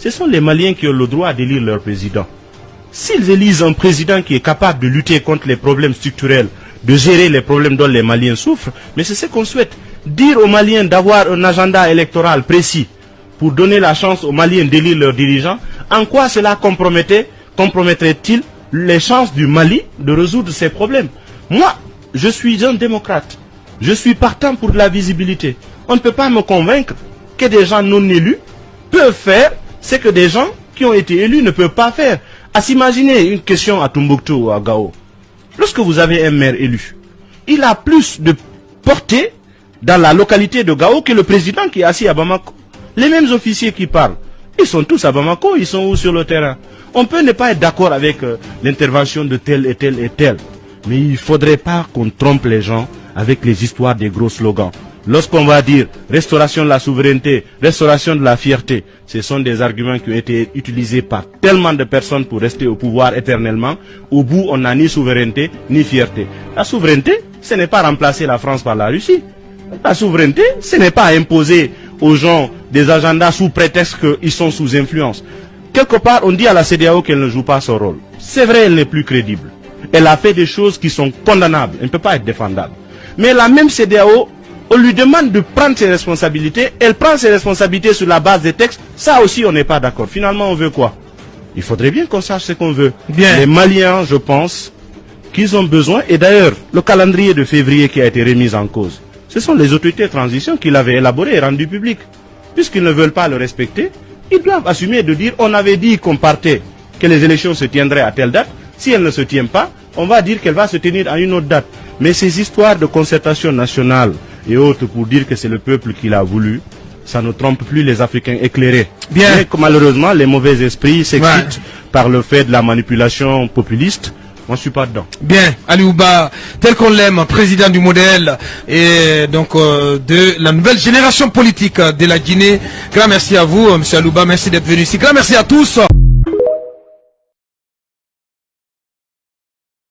Ce sont les Maliens qui ont le droit d'élire leur président. S'ils élisent un président qui est capable de lutter contre les problèmes structurels, de gérer les problèmes dont les Maliens souffrent, mais c'est ce qu'on souhaite. Dire aux Maliens d'avoir un agenda électoral précis pour donner la chance aux Maliens d'élire leurs dirigeants, en quoi cela compromettrait-il les chances du Mali de résoudre ces problèmes? Moi, je suis un démocrate. Je suis partant pour de la visibilité. On ne peut pas me convaincre que des gens non élus peuvent faire ce que des gens qui ont été élus ne peuvent pas faire. À s'imaginer une question à Tombouctou ou à Gao. Lorsque vous avez un maire élu, il a plus de portée dans la localité de Gao que le président qui est assis à Bamako. Les mêmes officiers qui parlent, ils sont tous à Bamako, ils sont où sur le terrain? On peut ne pas être d'accord avec l'intervention de tel et tel et tel. Mais il ne faudrait pas qu'on trompe les gens avec les histoires des gros slogans. Lorsqu'on va dire restauration de la souveraineté, restauration de la fierté, ce sont des arguments qui ont été utilisés par tellement de personnes pour rester au pouvoir éternellement. Au bout, on n'a ni souveraineté ni fierté. La souveraineté, ce n'est pas remplacer la France par la Russie. La souveraineté, ce n'est pas imposer aux gens des agendas sous prétexte qu'ils sont sous influence. Quelque part, on dit à la CEDEAO qu'elle ne joue pas son rôle. C'est vrai, elle n'est plus crédible. Elle a fait des choses qui sont condamnables. Elle ne peut pas être défendable. Mais la même CEDEAO, on lui demande de prendre ses responsabilités. Elle prend ses responsabilités sur la base des textes. Ça aussi, on n'est pas d'accord. Finalement, on veut quoi? Il faudrait bien qu'on sache ce qu'on veut. Bien. Les Maliens, je pense, qu'ils ont besoin. Et d'ailleurs, le calendrier de février qui a été remis en cause, ce sont les autorités de transition qui l'avaient élaboré et rendu public. Puisqu'ils ne veulent pas le respecter, ils doivent assumer de dire on avait dit qu'on partait, que les élections se tiendraient à telle date. Si elles ne se tiennent pas, on va dire qu'elle va se tenir à une autre date. Mais ces histoires de concertation nationale et autres pour dire que c'est le peuple qui l'a voulu, ça ne trompe plus les Africains éclairés. Bien. Mais que malheureusement, les mauvais esprits s'excitent par le fait de la manipulation populiste. Moi, je suis pas dedans. Bien, Aliouba, tel qu'on l'aime, président du modèle et donc de la nouvelle génération politique de la Guinée. Grand merci à vous, M. Aliouba, merci d'être venu ici. Grand merci à tous.